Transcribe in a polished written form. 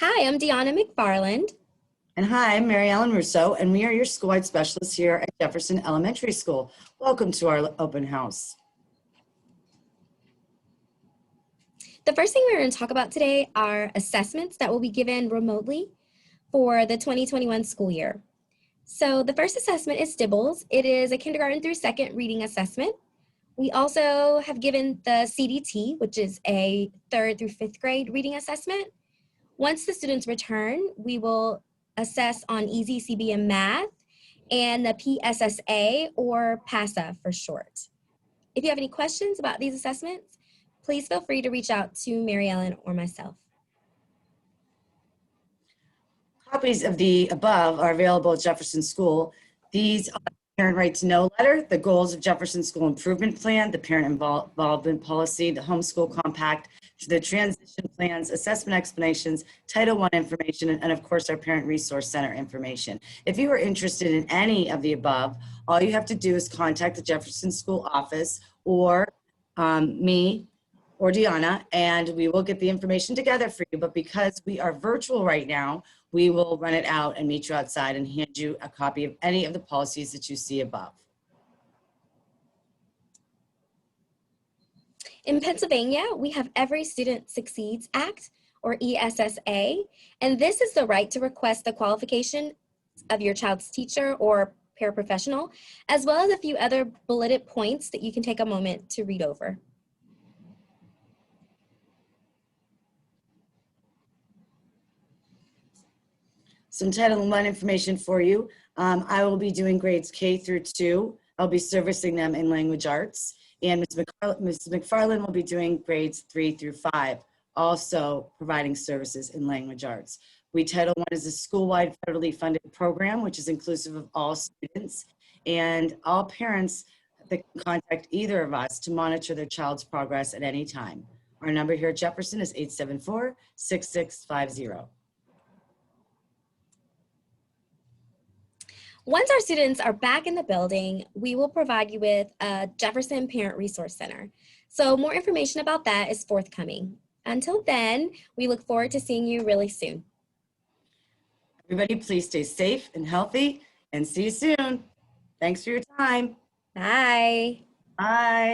Hi, I'm Deanna McFarland. And hi, I'm Mary Ellen Russo, and we are your school-wide specialists here at Jefferson Elementary School. Welcome to our open house. The first thing we're going to talk about today are assessments that will be given remotely for the 2021 school year. So the first assessment is Stibbles. It is a kindergarten through second reading assessment. We also have given the CDT, which is a third through fifth grade reading assessment. Once the students return, we will assess on Easy CBM Math and the PSSA, or PASA for short. If you have any questions about these assessments, please feel free to reach out to Mary Ellen or myself. Copies of the above are available at Jefferson School. These are the Parent Right to Know letter, the goals of Jefferson School Improvement Plan, the Parent Involvement Policy, the Homeschool Compact, the transition plans, assessment explanations, Title I information, and of course our Parent Resource Center information. If you are interested in any of the above, all you have to do is contact the Jefferson School office or me or Deanna, and we will get the information together for you. But because we are virtual right now, we will run it out and meet you outside and hand you a copy of any of the policies that you see above. In Pennsylvania, we have Every Student Succeeds Act, or ESSA, and this is the right to request the qualification of your child's teacher or paraprofessional, as well as a few other bulleted points that you can take a moment to read over. Some Title I information for you. I will be doing grades K through 2. I'll be servicing them in language arts. And Ms. McFarland will be doing grades 3 through 5, also providing services in language arts. Title I is a school-wide federally funded program, which is inclusive of all students and all parents that can contact either of us to monitor their child's progress at any time. Our number here at Jefferson is 874-6650. Once our students are back in the building, we will provide you with a Jefferson Parent Resource Center. So more information about that is forthcoming. Until then, we look forward to seeing you really soon. Everybody, please stay safe and healthy, and see you soon. Thanks for your time. Bye. Bye.